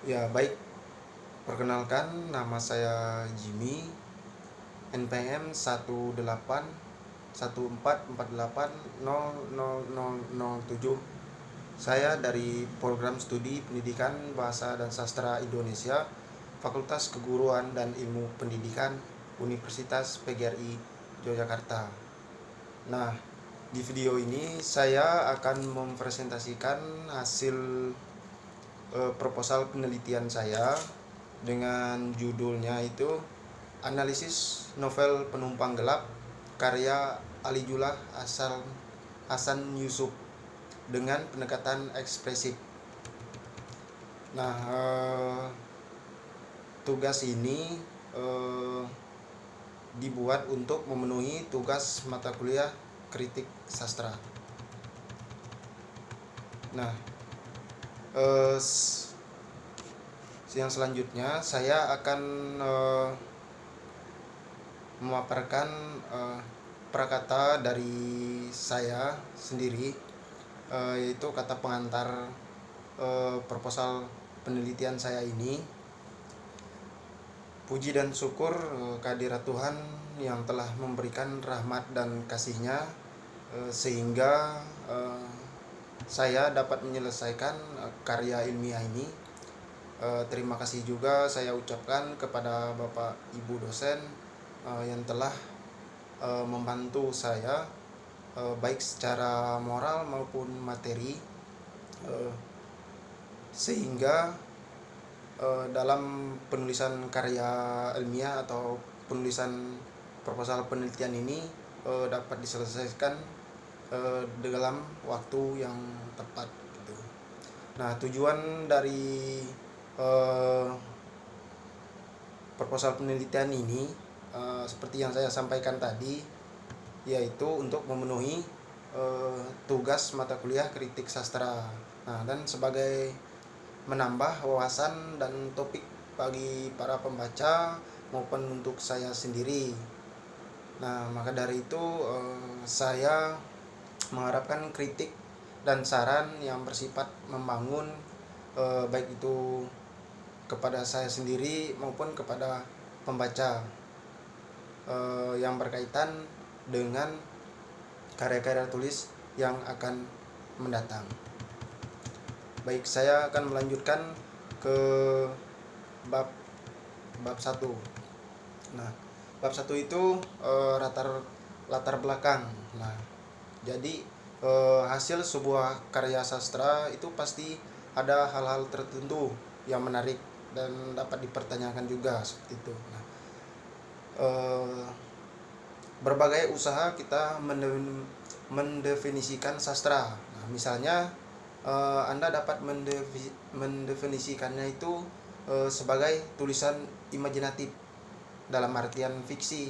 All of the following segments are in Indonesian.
Ya, baik. Perkenalkan, nama saya Jimmy, NPM 18480007. Saya dari Program Studi Pendidikan Bahasa dan Sastra Indonesia, Fakultas Keguruan dan Ilmu Pendidikan, Universitas PGRI Yogyakarta. Nah, di video ini saya akan mempresentasikan hasil proposal penelitian saya dengan judulnya itu Analisis Novel Penumpang Gelap karya Alijullah Hasan Yusuf dengan pendekatan ekspresif. Nah, tugas ini dibuat untuk memenuhi tugas mata kuliah kritik sastra. Nah, yang selanjutnya saya akan memaparkan prakata dari saya sendiri, yaitu kata pengantar proposal penelitian saya ini. Puji dan syukur kehadirat Tuhan yang telah memberikan rahmat dan kasih-Nya sehingga saya dapat menyelesaikan karya ilmiah ini. Terima kasih juga saya ucapkan kepada Bapak Ibu dosen yang telah membantu saya baik secara moral maupun materi, sehingga dalam penulisan karya ilmiah atau penulisan proposal penelitian ini dapat diselesaikan dalam waktu yang tepat gitu. Nah, tujuan dari proposal penelitian ini seperti yang saya sampaikan tadi, yaitu untuk memenuhi tugas mata kuliah kritik sastra. Nah, dan sebagai menambah wawasan dan topik bagi para pembaca maupun untuk saya sendiri. Nah, maka dari itu saya mengharapkan kritik dan saran yang bersifat membangun, baik itu kepada saya sendiri maupun kepada pembaca, yang berkaitan dengan karya-karya tulis yang akan mendatang. Baik, saya akan melanjutkan ke bab 1. Nah, bab 1 itu latar belakang. Nah, jadi hasil sebuah karya sastra itu pasti ada hal-hal tertentu yang menarik dan dapat dipertanyakan juga seperti itu. Nah, berbagai usaha kita mendefinisikan sastra. Nah, misalnya Anda dapat mendefinisikannya itu sebagai tulisan imajinatif dalam artian fiksi,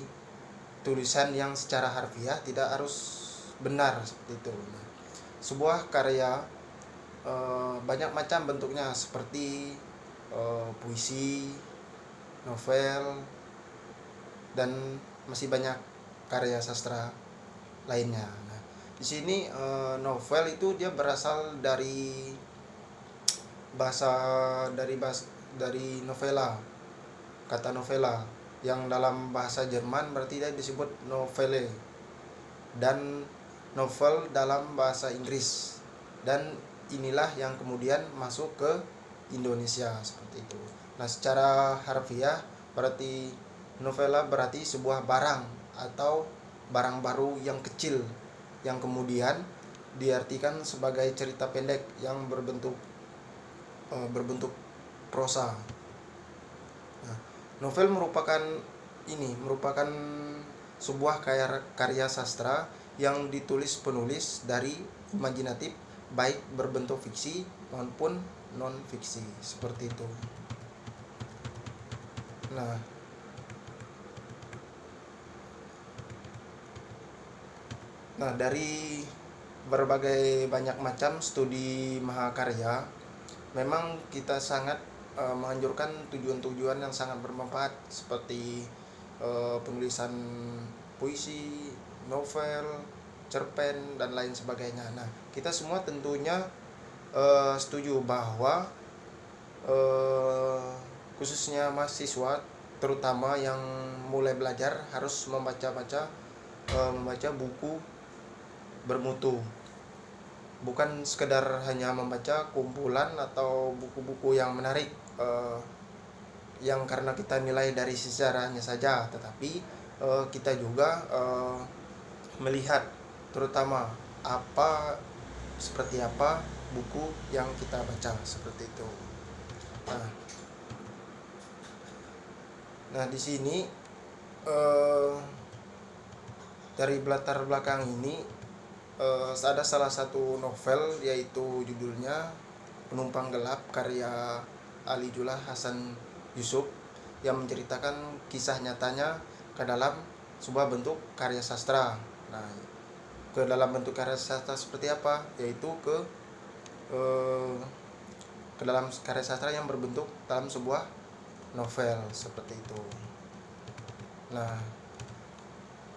tulisan yang secara harfiah tidak harus benar seperti itu. Nah, sebuah karya banyak macam bentuknya, seperti puisi, novel, dan masih banyak karya sastra lainnya. Nah, di sini novel itu dia berasal dari dari novela, kata novela yang dalam bahasa Jerman berarti dia disebut novelle, dan novel dalam bahasa Inggris, dan inilah yang kemudian masuk ke Indonesia seperti itu. Nah, secara harfiah berarti novela berarti sebuah barang atau barang baru yang kecil yang kemudian diartikan sebagai cerita pendek yang berbentuk prosa. Nah, novel merupakan sebuah karya sastra yang ditulis penulis dari imajinatif, baik berbentuk fiksi maupun non fiksi seperti itu. Nah, dari berbagai banyak macam studi mahakarya, memang kita sangat menganjurkan tujuan-tujuan yang sangat bermanfaat seperti penulisan puisi, novel, cerpen, dan lain sebagainya. Nah, kita semua tentunya setuju bahwa khususnya mahasiswa terutama yang mulai belajar harus membaca buku bermutu, bukan sekedar hanya membaca kumpulan atau buku-buku yang menarik yang karena kita nilai dari sejarahnya saja, tetapi kita juga melihat terutama seperti apa buku yang kita baca, seperti itu. Nah di sini dari latar belakang ini ada salah satu novel, yaitu judulnya Penumpang Gelap karya Ali Julah Hasan Yusuf, yang menceritakan kisah nyatanya ke dalam sebuah bentuk karya sastra. Nah, ke dalam bentuk karya sastra seperti apa? Yaitu ke dalam karya sastra yang berbentuk dalam sebuah novel, seperti itu. Nah,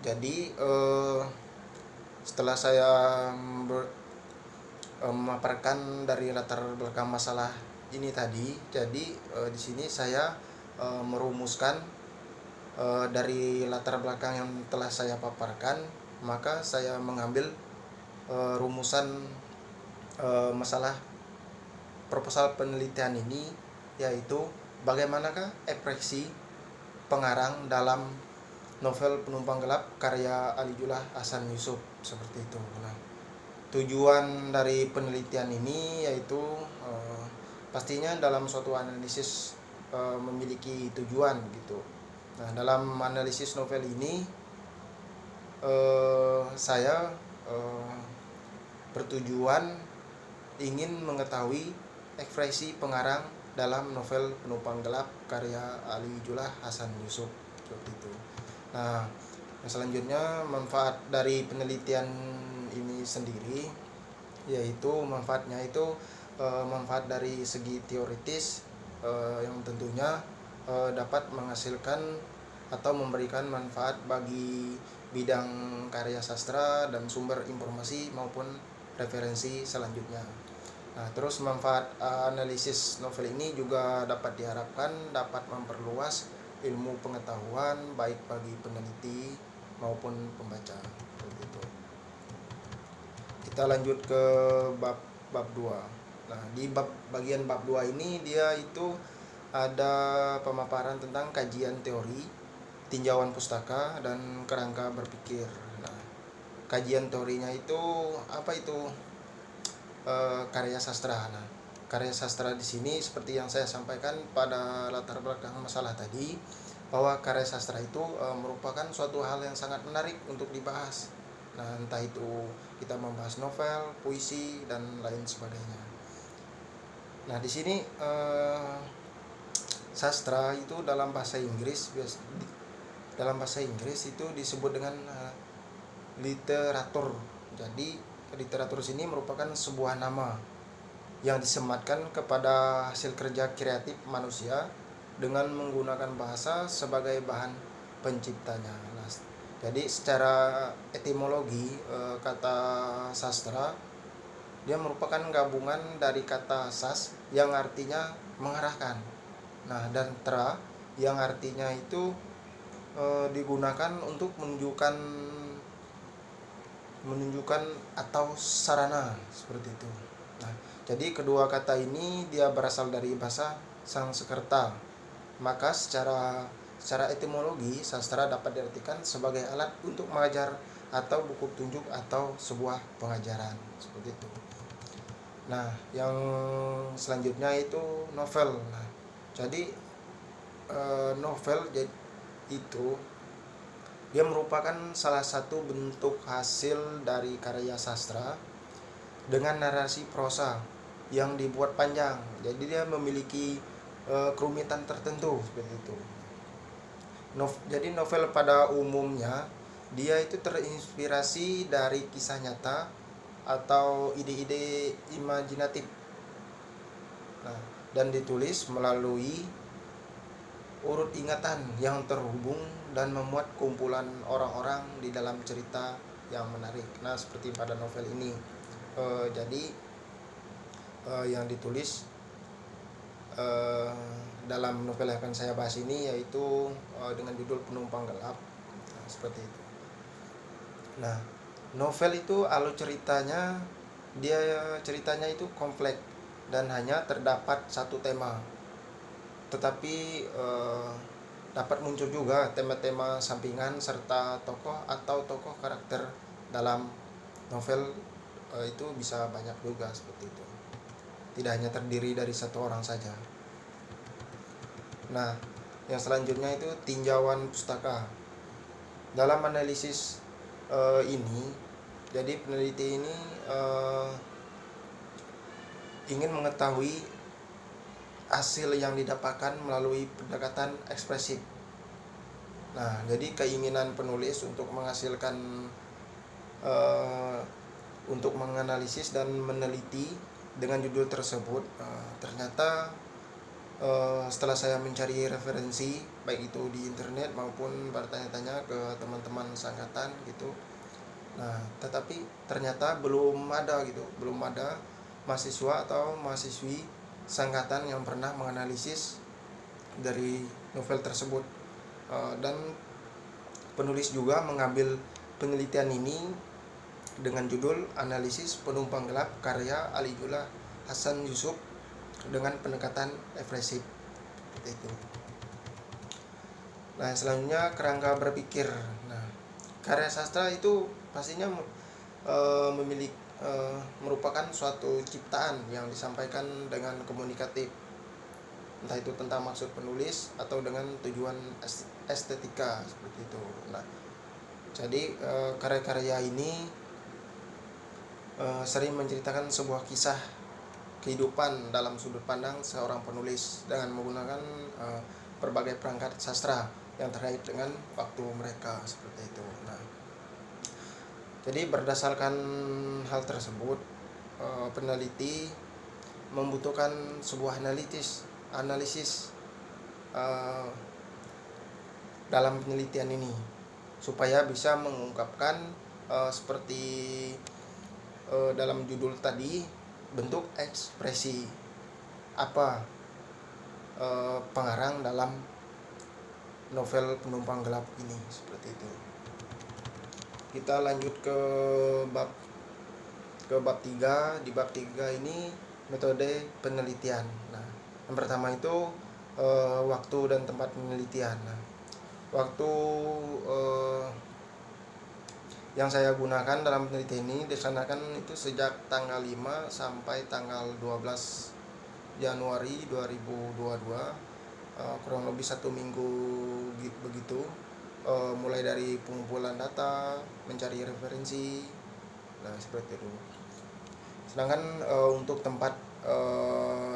jadi setelah saya memaparkan dari latar belakang masalah ini tadi, jadi di sini saya merumuskan dari latar belakang yang telah saya paparkan, maka saya mengambil rumusan masalah proposal penelitian ini, yaitu bagaimanakah ekspresi pengarang dalam novel Penumpang Gelap karya Ali Julah Hasan Yusuf, seperti itu. Nah, tujuan dari penelitian ini yaitu pastinya dalam suatu analisis memiliki tujuan gitu. Nah, dalam analisis novel ini saya bertujuan ingin mengetahui ekspresi pengarang dalam novel Penumpang Gelap karya Ali Julah Hasan Yusuf, seperti itu. Nah, selanjutnya manfaat dari penelitian ini sendiri, yaitu manfaatnya itu manfaat dari segi teoritis yang tentunya dapat menghasilkan atau memberikan manfaat bagi bidang karya sastra dan sumber informasi maupun referensi selanjutnya. Nah, terus manfaat analisis novel ini juga dapat diharapkan dapat memperluas ilmu pengetahuan baik bagi peneliti maupun pembaca. Begitu. Kita lanjut ke bab 2. Nah, di bagian bab 2 ini dia itu ada pemaparan tentang kajian teori, tinjauan pustaka, dan kerangka berpikir. Nah, kajian teorinya itu apa itu? Karya sastra. Nah, karya sastra di sini seperti yang saya sampaikan pada latar belakang masalah tadi, bahwa karya sastra itu merupakan suatu hal yang sangat menarik untuk dibahas. Nah, entah itu kita membahas novel, puisi, dan lain sebagainya. Nah, di sini sastra itu dalam bahasa Inggris itu disebut dengan literatur. Jadi literatur sini merupakan sebuah nama yang disematkan kepada hasil kerja kreatif manusia dengan menggunakan bahasa sebagai bahan penciptanya. Nah, jadi secara etimologi kata sastra dia merupakan gabungan dari kata sas yang artinya mengarahkan, nah, dan tra yang artinya itu digunakan untuk menunjukkan atau sarana, seperti itu. Nah, jadi kedua kata ini dia berasal dari bahasa Sanskerta. Maka secara etimologi sastra dapat diartikan sebagai alat untuk mengajar atau buku petunjuk atau sebuah pengajaran, seperti itu. Nah, yang selanjutnya itu novel. Nah, jadi novel itu dia merupakan salah satu bentuk hasil dari karya sastra dengan narasi prosa yang dibuat panjang. Jadi dia memiliki kerumitan tertentu, seperti itu. Jadi novel pada umumnya dia itu terinspirasi dari kisah nyata atau ide-ide imajinatif. Nah, dan ditulis melalui urut ingatan yang terhubung dan memuat kumpulan orang-orang di dalam cerita yang menarik. Nah, seperti pada novel ini, jadi yang ditulis dalam novel yang akan saya bahas ini, yaitu dengan judul Penumpang Gelap. Nah, seperti itu. Nah, novel itu alur ceritanya, ceritanya itu kompleks dan hanya terdapat satu tema, tetapi dapat muncul juga tema-tema sampingan serta tokoh atau tokoh karakter dalam novel itu bisa banyak juga, seperti itu. Tidak hanya terdiri dari satu orang saja. Nah, yang selanjutnya itu tinjauan pustaka. Dalam analisis ini, jadi peneliti ini ingin mengetahui hasil yang didapatkan melalui pendekatan ekspresif. Nah, jadi keinginan penulis untuk menghasilkan untuk menganalisis dan meneliti dengan judul tersebut, ternyata setelah saya mencari referensi baik itu di internet maupun bertanya-tanya ke teman-teman seangkatan gitu, nah tetapi ternyata belum ada mahasiswa atau mahasiswi seangkatan yang pernah menganalisis dari novel tersebut. Dan penulis juga mengambil penelitian ini dengan judul Analisis Penumpang Gelap karya Aligullah Hasan Yusuf dengan pendekatan ekspresif, itu. Nah, selanjutnya kerangka berpikir. Nah, karya sastra itu pastinya merupakan suatu ciptaan yang disampaikan dengan komunikatif, entah itu tentang maksud penulis atau dengan tujuan estetika, seperti itu. Nah, jadi karya-karya ini sering menceritakan sebuah kisah kehidupan dalam sudut pandang seorang penulis dengan menggunakan berbagai perangkat sastra yang terkait dengan waktu mereka, seperti itu. Nah, jadi berdasarkan hal tersebut, peneliti membutuhkan sebuah analisis dalam penelitian ini supaya bisa mengungkapkan seperti dalam judul tadi, bentuk ekspresi apa pengarang dalam novel Penumpang Gelap ini, seperti itu. Kita lanjut ke bab 3. Di bab 3 ini metode penelitian. Nah, yang pertama itu waktu dan tempat penelitian. Nah, waktu yang saya gunakan dalam penelitian ini dilaksanakan itu sejak tanggal 5 sampai tanggal 12 Januari 2022, kurang lebih 1 minggu begitu, mulai dari pengumpulan data, mencari referensi, nah seperti itu. Sedangkan untuk tempat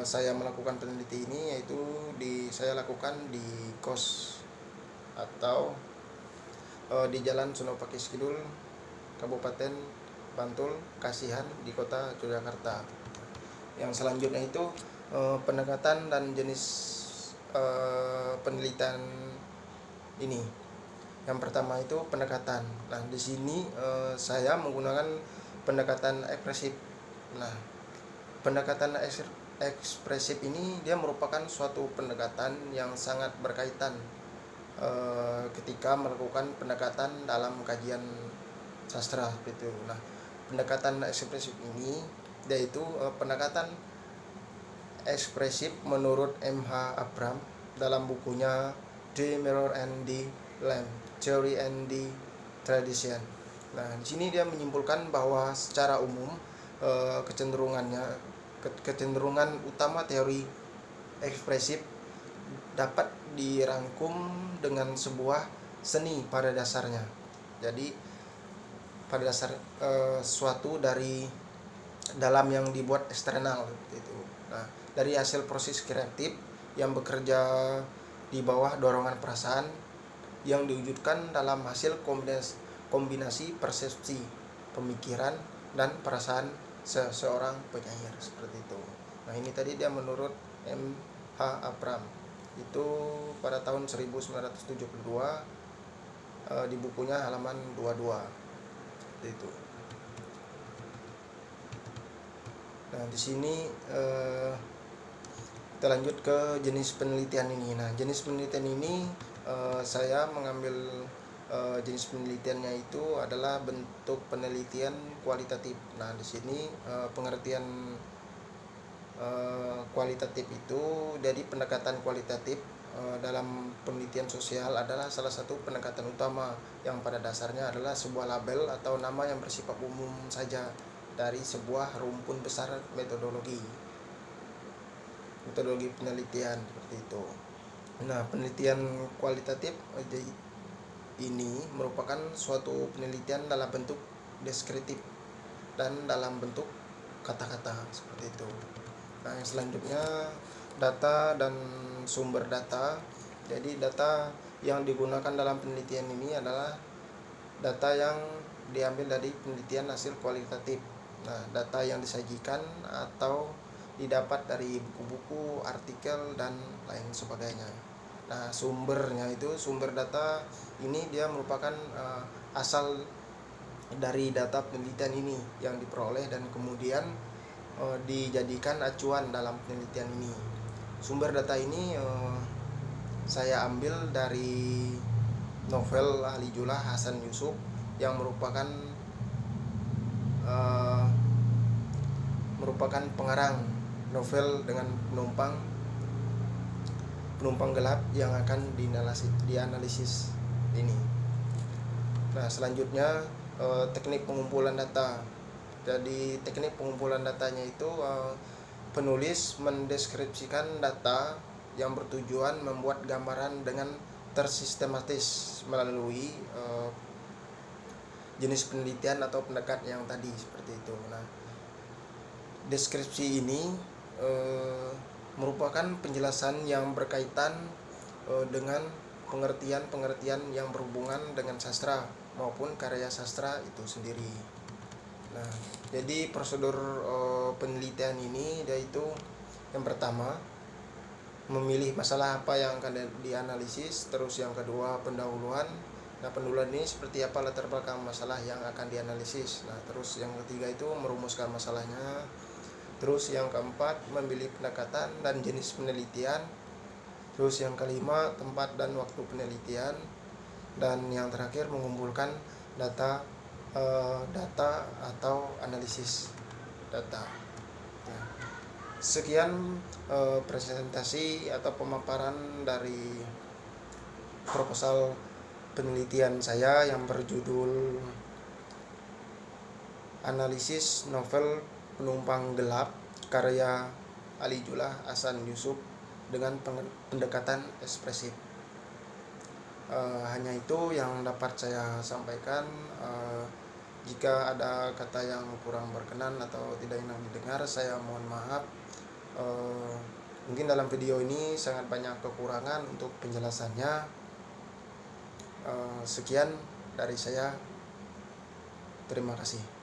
saya melakukan penelitian ini, yaitu saya lakukan di kos atau di Jalan Sunopakis Kidul, Kabupaten Bantul, Kasihan, di kota Yogyakarta. Yang selanjutnya itu pendekatan dan jenis penelitian ini. Yang pertama itu pendekatan. Nah, di sini saya menggunakan pendekatan ekspresif. Nah, pendekatan ekspresif ini dia merupakan suatu pendekatan yang sangat berkaitan ketika melakukan pendekatan dalam kajian sastra, gitu. Nah, pendekatan ekspresif ini yaitu pendekatan ekspresif menurut M.H. Abram dalam bukunya The Mirror and the Lamp, Theory and the Tradition. Nah, di sini dia menyimpulkan bahwa secara umum kecenderungan utama teori ekspresif dapat dirangkum dengan sebuah seni pada dasarnya. Jadi pada dasar suatu dari dalam yang dibuat eksternal, gitu. Nah, dari hasil proses kreatif yang bekerja di bawah dorongan perasaan yang diwujudkan dalam hasil kombinasi persepsi, pemikiran, dan perasaan seseorang penyair, seperti itu. Nah, ini tadi dia menurut M.H. Abram itu pada tahun 1972 di bukunya halaman 22, itu. Nah, di sini Kita lanjut ke jenis penelitian ini. Nah, jenis penelitian ini saya mengambil jenis penelitiannya itu adalah bentuk penelitian kualitatif. Nah, di sini pengertian kualitatif itu dari pendekatan kualitatif dalam penelitian sosial adalah salah satu pendekatan utama yang pada dasarnya adalah sebuah label atau nama yang bersifat umum saja dari sebuah rumpun besar metodologi penelitian seperti itu. Nah, penelitian kualitatif ini merupakan suatu penelitian dalam bentuk deskriptif dan dalam bentuk kata-kata seperti itu. Nah, yang selanjutnya data dan sumber data. Jadi data yang digunakan dalam penelitian ini adalah data yang diambil dari penelitian hasil kualitatif. Nah, data yang disajikan atau didapat dari buku-buku, artikel, dan lain sebagainya. Nah, sumbernya itu, sumber data ini dia merupakan asal dari data penelitian ini yang diperoleh dan kemudian dijadikan acuan dalam penelitian ini. Sumber data ini saya ambil dari novel Ali Julah Hasan Yusuf yang merupakan pengarang novel dengan penumpang gelap yang akan dianalisis ini. Nah, selanjutnya teknik pengumpulan data. Jadi teknik pengumpulan datanya itu penulis mendeskripsikan data yang bertujuan membuat gambaran dengan tersistematis melalui jenis penelitian atau pendekat yang tadi seperti itu. Nah, deskripsi ini merupakan penjelasan yang berkaitan dengan pengertian yang berhubungan dengan sastra maupun karya sastra itu sendiri. Nah, jadi prosedur penelitian ini yaitu yang pertama memilih masalah apa yang akan dianalisis, terus yang kedua pendahuluan. Nah, pendahuluan ini seperti apa latar belakang masalah yang akan dianalisis. Nah, terus yang ketiga itu merumuskan masalahnya. Terus yang keempat memilih pendekatan dan jenis penelitian. Terus yang kelima tempat dan waktu penelitian. Dan yang terakhir mengumpulkan data atau analisis data. Nah, sekian presentasi atau pemaparan dari proposal penelitian saya yang berjudul Analisis Novel Penumpang Gelap karya Ali Julah Hasan Yusuf dengan pendekatan ekspresif. Hanya itu yang dapat saya sampaikan. Jika ada kata yang kurang berkenan atau tidak enak didengar, saya mohon maaf. Mungkin dalam video ini sangat banyak kekurangan untuk penjelasannya. Sekian dari saya. Terima kasih.